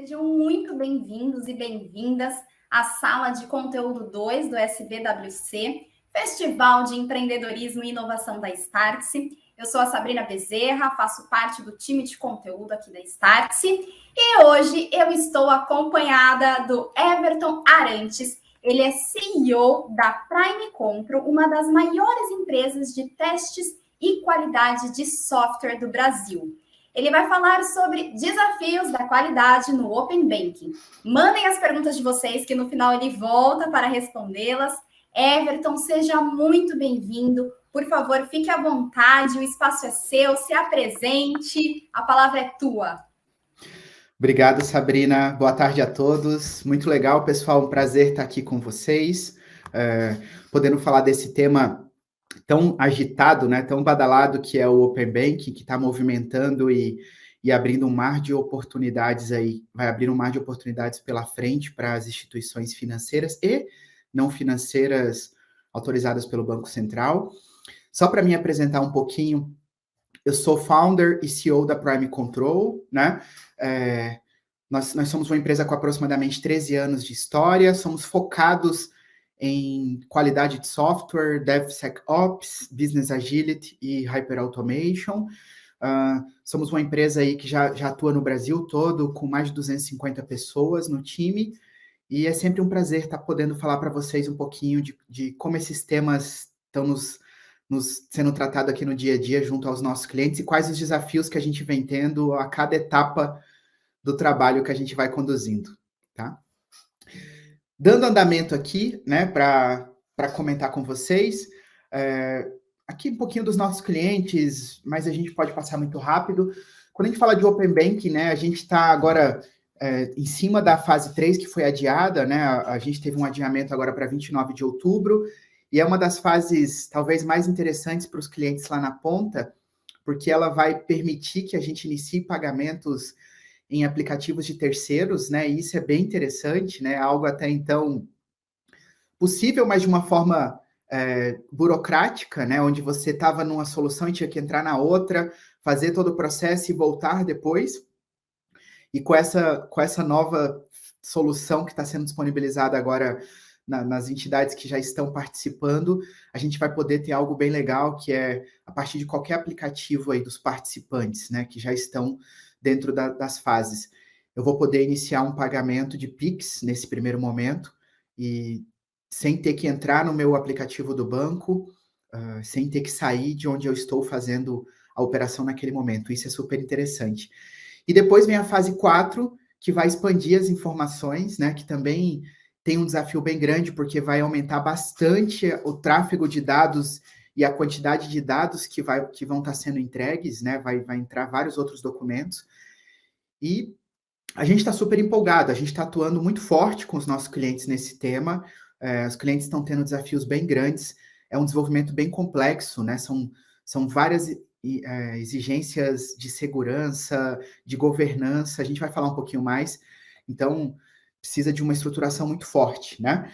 Sejam muito bem-vindos e bem-vindas à Sala de Conteúdo 2 do SBWC, Festival de Empreendedorismo e Inovação da Startse. Eu sou a Sabrina Bezerra, faço parte do time de conteúdo aqui da Startse e hoje eu estou acompanhada do Everton Arantes. Ele é CEO da Prime Compro, uma das maiores empresas de testes e qualidade de software do Brasil. Ele vai falar sobre desafios da qualidade no Open Banking. Mandem as perguntas de vocês, que no final ele volta para respondê-las. Everton, seja muito bem-vindo. Por favor, fique à vontade, o espaço é seu, se apresente, a palavra é tua. Obrigado, Sabrina. Boa tarde a todos. Muito legal, pessoal. Um prazer estar aqui com vocês, podendo falar desse tema tão agitado, né, tão badalado que é o Open Banking, que está movimentando e abrindo um mar de oportunidades aí, vai abrir um mar de oportunidades pela frente para as instituições financeiras e não financeiras autorizadas pelo Banco Central. Só para me apresentar um pouquinho, eu sou founder e CEO da Prime Control, né? Nós somos uma empresa com aproximadamente 13 anos de história, somos focados em qualidade de software, DevSecOps, Business Agility e Hyperautomation. Somos uma empresa aí que já atua no Brasil todo, com mais de 250 pessoas no time, e é sempre um prazer estar podendo falar para vocês um pouquinho de como esses temas estão nos sendo tratados aqui no dia a dia junto aos nossos clientes e quais os desafios que a gente vem tendo a cada etapa do trabalho que a gente vai conduzindo, tá? Dando andamento aqui, né, para comentar com vocês, aqui um pouquinho dos nossos clientes, mas a gente pode passar muito rápido. Quando a gente fala de Open Banking, né, a gente está agora em cima da fase 3, que foi adiada, né, a gente teve um adiamento agora para 29 de outubro, e é uma das fases talvez mais interessantes para os clientes lá na ponta, porque ela vai permitir que a gente inicie pagamentos em aplicativos de terceiros, né? E isso é bem interessante, né? Algo até então possível, mas de uma forma burocrática, né? Onde você estava numa solução e tinha que entrar na outra, fazer todo o processo e voltar depois. E com essa nova solução que está sendo disponibilizada agora nas entidades que já estão participando, a gente vai poder ter algo bem legal, que é a partir de qualquer aplicativo aí dos participantes, né? Que já estão dentro das fases. Eu vou poder iniciar um pagamento de Pix nesse primeiro momento, e sem ter que entrar no meu aplicativo do banco, sem ter que sair de onde eu estou fazendo a operação naquele momento. Isso é super interessante. E depois vem a fase 4, que vai expandir as informações, né, que também tem um desafio bem grande, porque vai aumentar bastante o tráfego de dados e a quantidade de dados que vão estar sendo entregues, né? Vai entrar vários outros documentos. E a gente está super empolgado, a gente está atuando muito forte com os nossos clientes nesse tema. Os clientes estão tendo desafios bem grandes, é um desenvolvimento bem complexo, né? São várias exigências de segurança, de governança, a gente vai falar um pouquinho mais. Então, precisa de uma estruturação muito forte, né?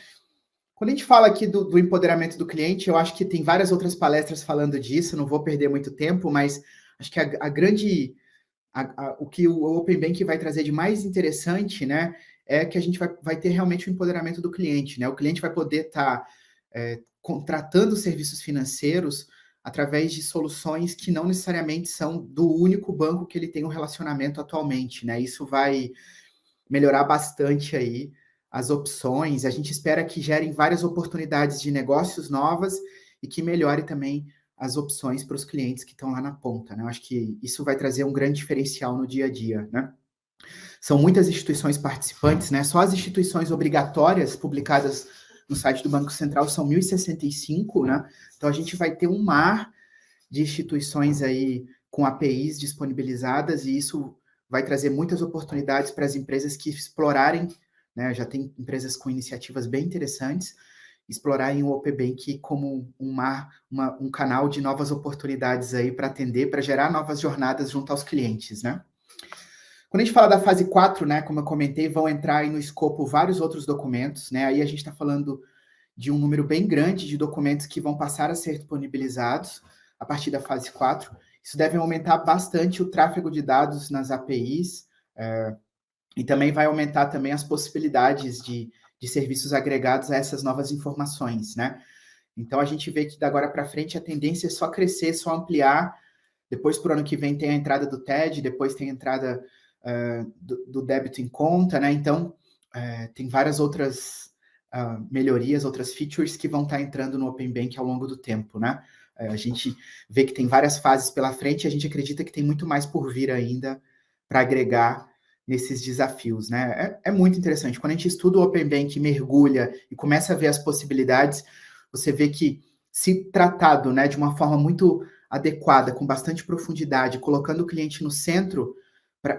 Quando a gente fala aqui do empoderamento do cliente, eu acho que tem várias outras palestras falando disso, não vou perder muito tempo, mas acho que o que o Open Banking vai trazer de mais interessante, né, é que a gente vai ter realmente o empoderamento do cliente, né? O cliente vai poder estar contratando serviços financeiros através de soluções que não necessariamente são do único banco que ele tem um relacionamento atualmente, né? Isso vai melhorar bastante aí as opções. A gente espera que gerem várias oportunidades de negócios novas e que melhore também as opções para os clientes que estão lá na ponta, né? Eu acho que isso vai trazer um grande diferencial no dia a dia, né? São muitas instituições participantes, né? Só as instituições obrigatórias publicadas no site do Banco Central são 1.065, né? Então, a gente vai ter um mar de instituições aí com APIs disponibilizadas, e isso vai trazer muitas oportunidades para as empresas que explorarem, né? Já tem empresas com iniciativas bem interessantes, explorarem o Open Banking como um canal de novas oportunidades aí para atender, para gerar novas jornadas junto aos clientes, né? Quando a gente fala da fase 4, né, como eu comentei, vão entrar aí no escopo vários outros documentos, né? Aí a gente está falando de um número bem grande de documentos que vão passar a ser disponibilizados a partir da fase 4. Isso deve aumentar bastante o tráfego de dados nas APIs, E também vai aumentar também as possibilidades de serviços agregados a essas novas informações, né? Então, a gente vê que da agora para frente a tendência é só crescer, só ampliar. Depois, para o ano que vem, tem a entrada do TED, depois tem a entrada do débito em conta, né? Então, tem várias outras melhorias, outras features que vão estar entrando no Open Bank ao longo do tempo, né? A gente vê que tem várias fases pela frente e a gente acredita que tem muito mais por vir ainda para agregar nesses desafios, né? É muito interessante. Quando a gente estuda o Open Bank, mergulha e começa a ver as possibilidades, você vê que, se tratado, né, de uma forma muito adequada, com bastante profundidade, colocando o cliente no centro,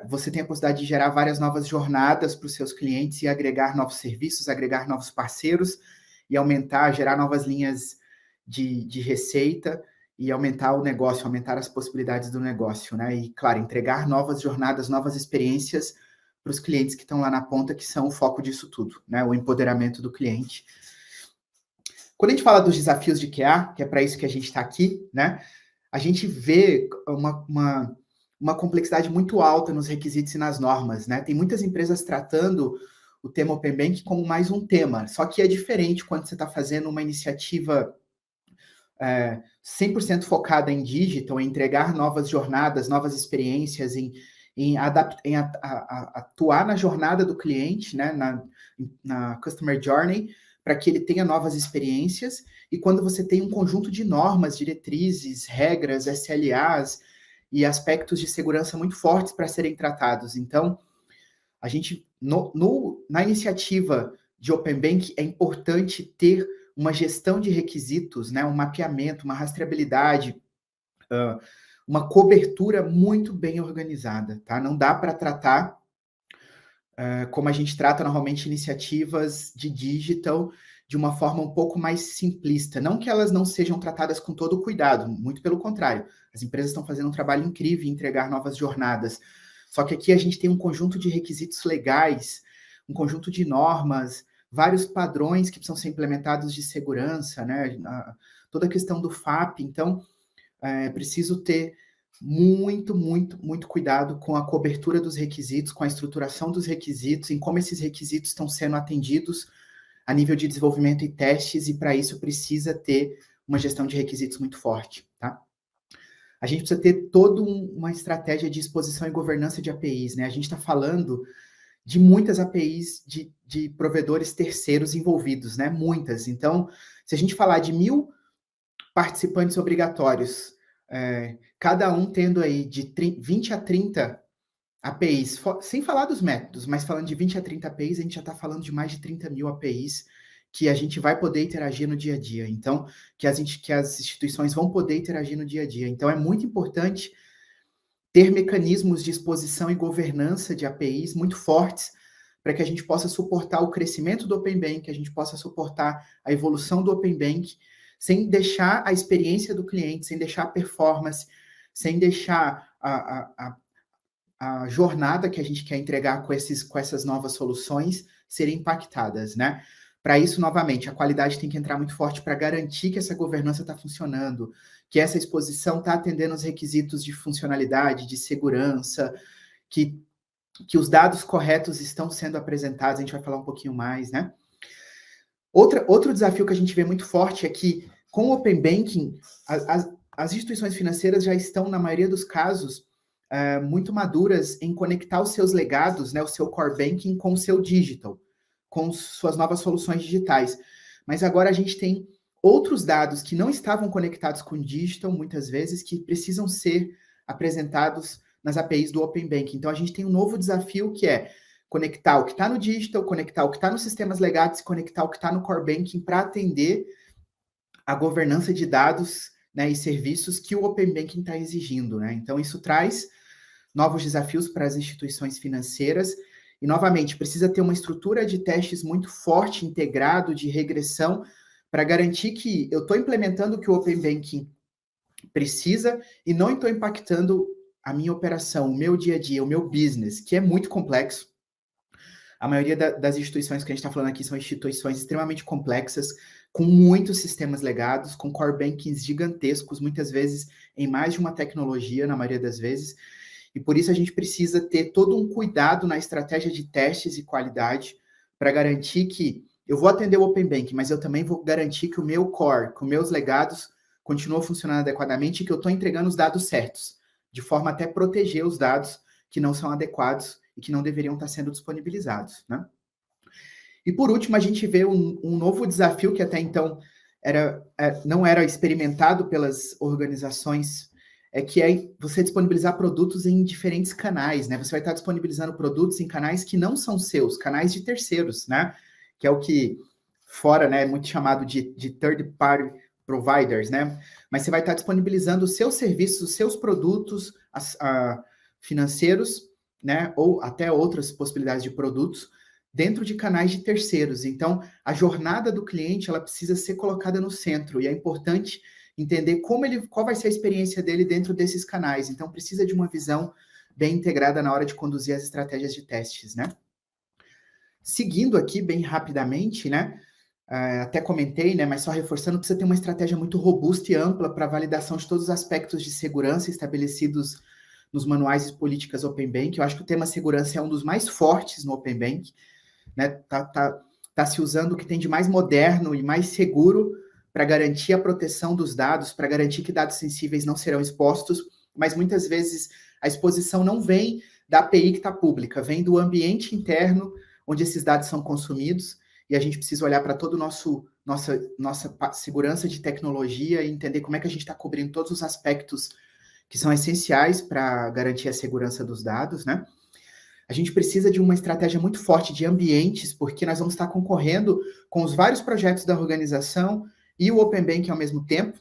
você tem a possibilidade de gerar várias novas jornadas para os seus clientes e agregar novos serviços, agregar novos parceiros e aumentar, gerar novas linhas de receita e aumentar o negócio, aumentar as possibilidades do negócio, né? E, claro, entregar novas jornadas, novas experiências para os clientes que estão lá na ponta, que são o foco disso tudo, né? O empoderamento do cliente. Quando a gente fala dos desafios de QA, que é para isso que a gente está aqui, né? A gente vê uma complexidade muito alta nos requisitos e nas normas, né? Tem muitas empresas tratando o tema Open Bank como mais um tema, só que é diferente quando você está fazendo uma iniciativa 100% focada em digital, em entregar novas jornadas, novas experiências, em atuar na jornada do cliente, né? Na Customer Journey, para que ele tenha novas experiências, e quando você tem um conjunto de normas, diretrizes, regras, SLAs e aspectos de segurança muito fortes para serem tratados. Então, a gente, na iniciativa de Open Bank, é importante ter uma gestão de requisitos, né, um mapeamento, uma rastreabilidade, uma cobertura muito bem organizada, tá? Não dá para tratar como a gente trata normalmente iniciativas de digital de uma forma um pouco mais simplista. Não que elas não sejam tratadas com todo o cuidado, muito pelo contrário. As empresas estão fazendo um trabalho incrível em entregar novas jornadas. Só que aqui a gente tem um conjunto de requisitos legais, um conjunto de normas, vários padrões que precisam ser implementados de segurança, né? Toda a questão do FAP. Então, é preciso ter muito cuidado com a cobertura dos requisitos, com a estruturação dos requisitos, em como esses requisitos estão sendo atendidos a nível de desenvolvimento e testes, e para isso precisa ter uma gestão de requisitos muito forte, tá? A gente precisa ter toda uma estratégia de exposição e governança de APIs, né? A gente está falando de muitas APIs de provedores terceiros envolvidos, né? Muitas. Então, se a gente falar de 1.000 participantes obrigatórios, cada um tendo aí de 20 a 30 APIs, sem falar dos métodos, mas falando de 20 a 30 APIs, a gente já está falando de mais de 30.000 APIs que a gente vai poder interagir no dia a dia. Então, que as instituições vão poder interagir no dia a dia. Então, é muito importante ter mecanismos de exposição e governança de APIs muito fortes para que a gente possa suportar o crescimento do Open Bank, que a gente possa suportar a evolução do Open Bank, sem deixar a experiência do cliente, sem deixar a performance, sem deixar a jornada que a gente quer entregar com essas novas soluções serem impactadas, né? Para isso, novamente, a qualidade tem que entrar muito forte para garantir que essa governança está funcionando, que essa exposição está atendendo os requisitos de funcionalidade, de segurança, que os dados corretos estão sendo apresentados, a gente vai falar um pouquinho mais, né? Outro desafio que a gente vê muito forte é que, com o Open Banking, as instituições financeiras já estão, na maioria dos casos, muito maduras em conectar os seus legados, né, o seu core banking com o seu digital, com suas novas soluções digitais. Mas agora a gente tem outros dados que não estavam conectados com o digital, muitas vezes, que precisam ser apresentados nas APIs do Open Banking. Então, a gente tem um novo desafio que é conectar o que está no digital, conectar o que está nos sistemas legados, conectar o que está no core banking para atender a governança de dados, né, e serviços que o Open Banking está exigindo, né? Então, isso traz novos desafios para as instituições financeiras e, novamente, precisa ter uma estrutura de testes muito forte, integrado, de regressão, para garantir que eu estou implementando o que o Open Banking precisa e não estou impactando a minha operação, o meu dia a dia, o meu business, que é muito complexo. A maioria das instituições que a gente está falando aqui são instituições extremamente complexas, com muitos sistemas legados, com core bankings gigantescos, muitas vezes em mais de uma tecnologia, na maioria das vezes. e por isso a gente precisa ter todo um cuidado na estratégia de testes e qualidade para garantir que eu vou atender o Open Banking, mas eu também vou garantir que o meu core, que os meus legados continuam funcionando adequadamente e que eu estou entregando os dados certos, de forma até proteger os dados que não são adequados e que não deveriam estar sendo disponibilizados, né? E por último, a gente vê um novo desafio que até então não era experimentado pelas organizações, que é você disponibilizar produtos em diferentes canais, né? Você vai estar disponibilizando produtos em canais que não são seus, canais de terceiros, né? Que é o que fora, né, é muito chamado de third party providers, né? Mas você vai estar disponibilizando os seus serviços, os seus produtos financeiros, né? Ou até outras possibilidades de produtos dentro de canais de terceiros. Então, a jornada do cliente, ela precisa ser colocada no centro, e é importante entender qual vai ser a experiência dele dentro desses canais. Então, precisa de uma visão bem integrada na hora de conduzir as estratégias de testes, né? Seguindo aqui bem rapidamente, né? Até comentei, né? Mas só reforçando, precisa ter uma estratégia muito robusta e ampla para validação de todos os aspectos de segurança estabelecidos nos manuais e políticas Open Bank. Eu acho que o tema segurança é um dos mais fortes no Open Bank, né? Tá se usando o que tem de mais moderno e mais seguro para garantir a proteção dos dados, para garantir que dados sensíveis não serão expostos, mas muitas vezes a exposição não vem da API que está pública, vem do ambiente interno onde esses dados são consumidos, e a gente precisa olhar para toda nossa segurança de tecnologia e entender como é que a gente está cobrindo todos os aspectos que são essenciais para garantir a segurança dos dados, né? A gente precisa de uma estratégia muito forte de ambientes, porque nós vamos estar concorrendo com os vários projetos da organização e o Open Banking ao mesmo tempo,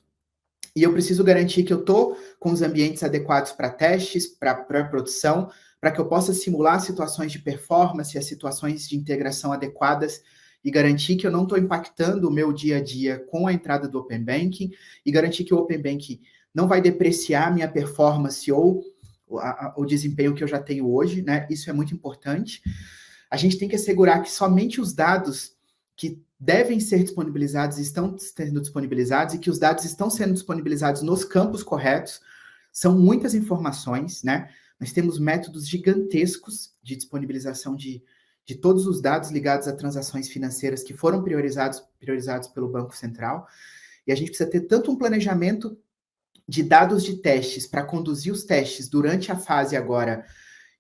e eu preciso garantir que eu estou com os ambientes adequados para testes, para produção, para que eu possa simular situações de performance, as situações de integração adequadas, e garantir que eu não estou impactando o meu dia a dia com a entrada do Open Banking, e garantir que o Open Banking não vai depreciar a minha performance ou o desempenho que eu já tenho hoje, né? Isso é muito importante. A gente tem que assegurar que somente os dados que devem ser disponibilizados estão sendo disponibilizados, e que os dados estão sendo disponibilizados nos campos corretos. São muitas informações, né? Nós temos métodos gigantescos de disponibilização de todos os dados ligados a transações financeiras que foram priorizados pelo Banco Central, e a gente precisa ter tanto um planejamento de dados de testes para conduzir os testes durante a fase agora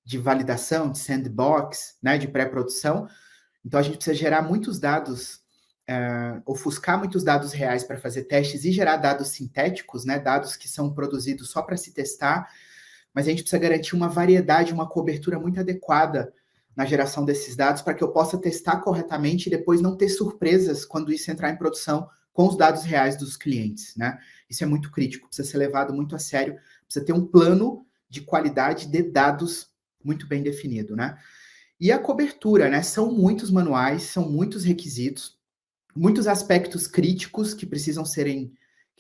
de validação, de sandbox, né, de pré-produção. Então, a gente precisa gerar muitos dados, ofuscar muitos dados reais para fazer testes e gerar dados sintéticos, né, dados que são produzidos só para se testar, mas a gente precisa garantir uma variedade, uma cobertura muito adequada na geração desses dados para que eu possa testar corretamente e depois não ter surpresas quando isso entrar em produção com os dados reais dos clientes, né? Isso é muito crítico, precisa ser levado muito a sério, precisa ter um plano de qualidade de dados muito bem definido, né? E a cobertura, né? São muitos manuais, são muitos requisitos, muitos aspectos críticos que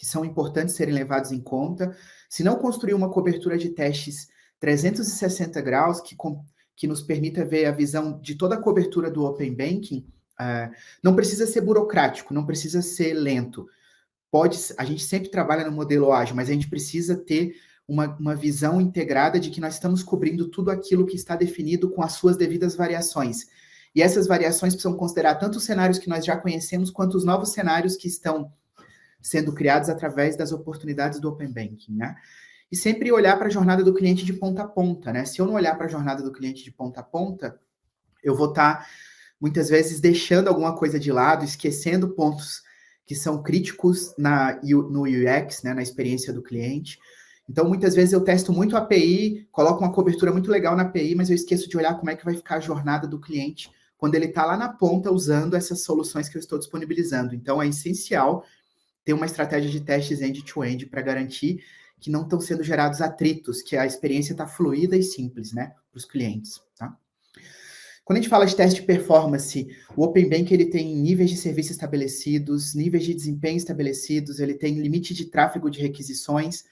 são importantes serem levados em conta. Se não construir uma cobertura de testes 360 graus, que nos permita ver a visão de toda a cobertura do Open Banking, não precisa ser burocrático, não precisa ser lento. A gente sempre trabalha no modelo ágil, mas a gente precisa ter uma visão integrada de que nós estamos cobrindo tudo aquilo que está definido com as suas devidas variações. E essas variações precisam considerar tanto os cenários que nós já conhecemos, quanto os novos cenários que estão sendo criados através das oportunidades do Open Banking, né? E sempre olhar para a jornada do cliente de ponta a ponta, né? Se eu não olhar para a jornada do cliente de ponta a ponta, eu vou estar, muitas vezes, deixando alguma coisa de lado, esquecendo pontos que são críticos no UX, né, na experiência do cliente. Então, muitas vezes eu testo muito a API, coloco uma cobertura muito legal na API, mas eu esqueço de olhar como é que vai ficar a jornada do cliente quando ele está lá na ponta usando essas soluções que eu estou disponibilizando. Então, é essencial ter uma estratégia de testes end-to-end para garantir que não estão sendo gerados atritos, que a experiência está fluida e simples, né, para os clientes, tá? Quando a gente fala de teste de performance, o Open Banking ele tem níveis de serviço estabelecidos, níveis de desempenho estabelecidos, ele tem limite de tráfego de requisições,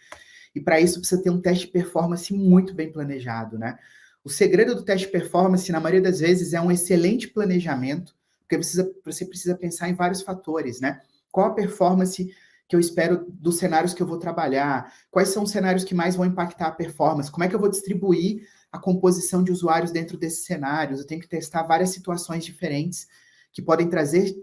e para isso precisa ter um teste de performance muito bem planejado, né? O segredo do teste de performance, na maioria das vezes, é um excelente planejamento, porque você precisa pensar em vários fatores, né? Qual a performance que eu espero dos cenários que eu vou trabalhar, quais são os cenários que mais vão impactar a performance, como é que eu vou distribuir a composição de usuários dentro desses cenários, eu tenho que testar várias situações diferentes que podem trazer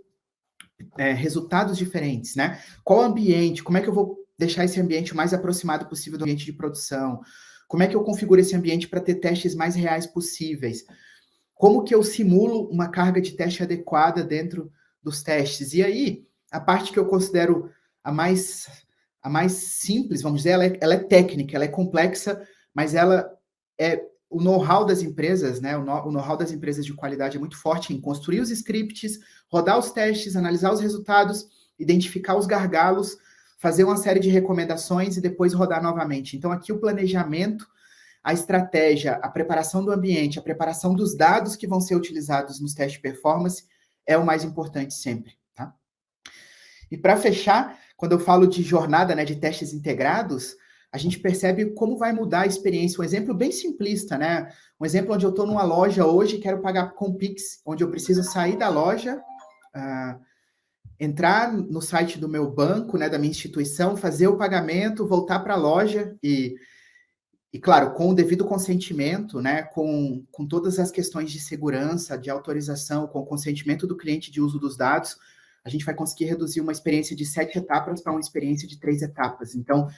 resultados diferentes, né? Qual ambiente, como é que eu vou deixar esse ambiente o mais aproximado possível do ambiente de produção? Como é que eu configuro esse ambiente para ter testes mais reais possíveis? Como que eu simulo uma carga de teste adequada dentro dos testes? E aí, a parte que eu considero a mais simples, vamos dizer, ela é técnica, ela é complexa, mas ela é o know-how das empresas, né? O know-how das empresas de qualidade é muito forte em construir os scripts, rodar os testes, analisar os resultados, identificar os gargalos, fazer uma série de recomendações e depois rodar novamente. Então, aqui o planejamento, a estratégia, a preparação do ambiente, a preparação dos dados que vão ser utilizados nos testes de performance é o mais importante sempre, tá? E para fechar, quando eu falo de jornada, né, de testes integrados, a gente percebe como vai mudar a experiência. Um exemplo bem simplista, né? Um exemplo onde eu estou numa loja hoje e quero pagar com Pix, onde eu preciso sair da loja, entrar no site do meu banco, né, da minha instituição, fazer o pagamento, voltar para a loja e, claro, com o devido consentimento, né, com todas as questões de segurança, de autorização, com o consentimento do cliente de uso dos dados, a gente vai conseguir reduzir uma experiência de 7 etapas para uma experiência de 3 etapas. Então,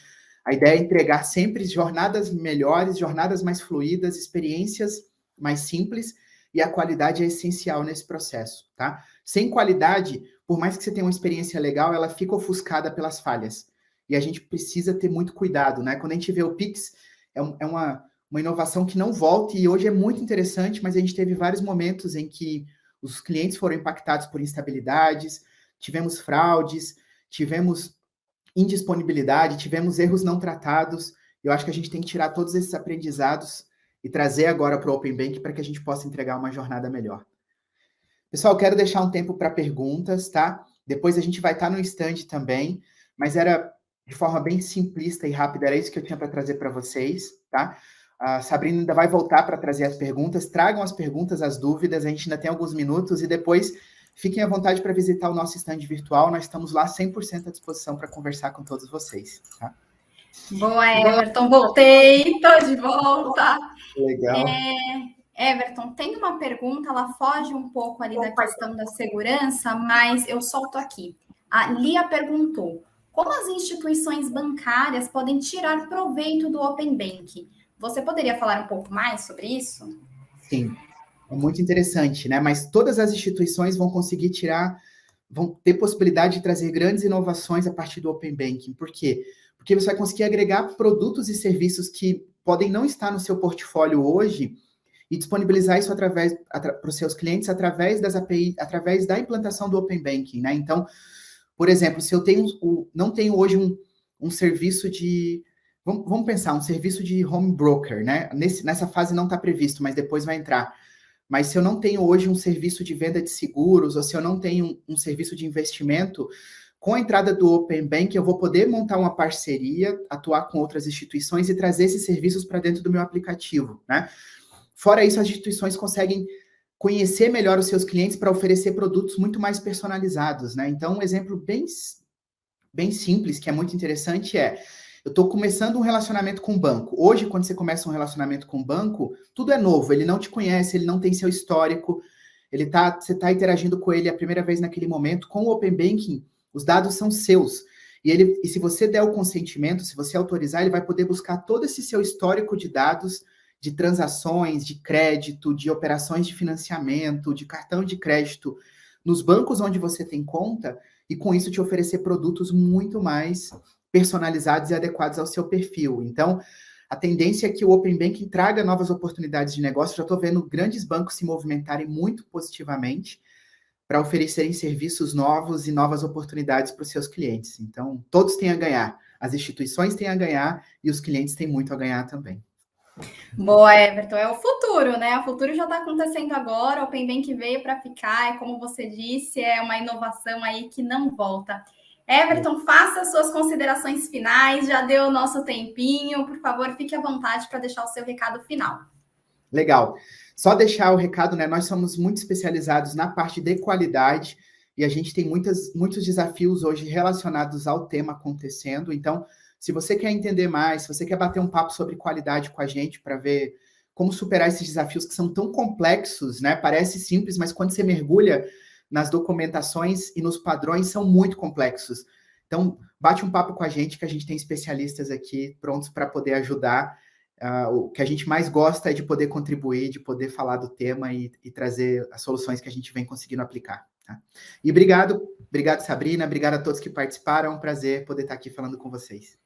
a ideia é entregar sempre jornadas melhores, jornadas mais fluídas, experiências mais simples, e a qualidade é essencial nesse processo, tá? Sem qualidade, por mais que você tenha uma experiência legal, ela fica ofuscada pelas falhas. E a gente precisa ter muito cuidado, né? Quando a gente vê o Pix, é uma inovação que não volta, e hoje é muito interessante, mas a gente teve vários momentos em que os clientes foram impactados por instabilidades, tivemos fraudes, tivemos indisponibilidade, tivemos erros não tratados. Eu acho que a gente tem que tirar todos esses aprendizados e trazer agora para o Open Bank para que a gente possa entregar uma jornada melhor. Pessoal, quero deixar um tempo para perguntas, tá? Depois a gente vai estar no stand também, mas era de forma bem simplista e rápida, era isso que eu tinha para trazer para vocês, tá? A Sabrina ainda vai voltar para trazer as perguntas. Tragam as perguntas, as dúvidas, a gente ainda tem alguns minutos e depois fiquem à vontade para visitar o nosso stand virtual. Nós estamos lá 100% à disposição para conversar com todos vocês. Tá? Boa, Everton. Voltei, estou de volta. Legal. Everton, tem uma pergunta, ela foge um pouco ali da questão da segurança, mas eu solto aqui. A Lia perguntou, como as instituições bancárias podem tirar proveito do Open Bank? Você poderia falar um pouco mais sobre isso? Sim. É muito interessante, né? Mas todas as instituições vão conseguir vão ter possibilidade de trazer grandes inovações a partir do Open Banking. Por quê? Porque você vai conseguir agregar produtos e serviços que podem não estar no seu portfólio hoje e disponibilizar isso para os seus clientes através das API, através da implantação do Open Banking, né? Então, por exemplo, se eu não tenho hoje um serviço de... Vamos pensar, um serviço de home broker, né? Nessa fase não está previsto, mas depois vai entrar. Mas se eu não tenho hoje um serviço de venda de seguros, ou se eu não tenho um serviço de investimento, com a entrada do Open Bank, eu vou poder montar uma parceria, atuar com outras instituições e trazer esses serviços para dentro do meu aplicativo, né? Fora isso, as instituições conseguem conhecer melhor os seus clientes para oferecer produtos muito mais personalizados, né? Então, um exemplo bem simples, que é muito interessante, eu estou começando um relacionamento com o banco. Hoje, quando você começa um relacionamento com o banco, tudo é novo, ele não te conhece, ele não tem seu histórico, você está interagindo com ele a primeira vez naquele momento. Com o Open Banking, os dados são seus. E se você der o consentimento, se você autorizar, ele vai poder buscar todo esse seu histórico de dados, de transações, de crédito, de operações de financiamento, de cartão de crédito, nos bancos onde você tem conta, e com isso te oferecer produtos muito mais personalizados e adequados ao seu perfil. Então, a tendência é que o Open Banking traga novas oportunidades de negócio. Já estou vendo grandes bancos se movimentarem muito positivamente para oferecerem serviços novos e novas oportunidades para os seus clientes. Então, todos têm a ganhar. As instituições têm a ganhar e os clientes têm muito a ganhar também. Boa, Everton. É o futuro, né? O futuro já está acontecendo agora. O Open Bank veio para ficar. E como você disse, é uma inovação aí que não volta. Everton, faça suas considerações finais, já deu o nosso tempinho, por favor, fique à vontade para deixar o seu recado final. Legal. Só deixar o recado, né? Nós somos muito especializados na parte de qualidade e a gente tem muitos desafios hoje relacionados ao tema acontecendo. Então, se você quer entender mais, se você quer bater um papo sobre qualidade com a gente para ver como superar esses desafios que são tão complexos, né? Parece simples, mas quando você mergulha nas documentações e nos padrões, são muito complexos. Então, bate um papo com a gente, que a gente tem especialistas aqui prontos para poder ajudar. O que a gente mais gosta é de poder contribuir, de poder falar do tema e trazer as soluções que a gente vem conseguindo aplicar. Tá? E obrigado, Sabrina, obrigado a todos que participaram, é um prazer poder estar aqui falando com vocês.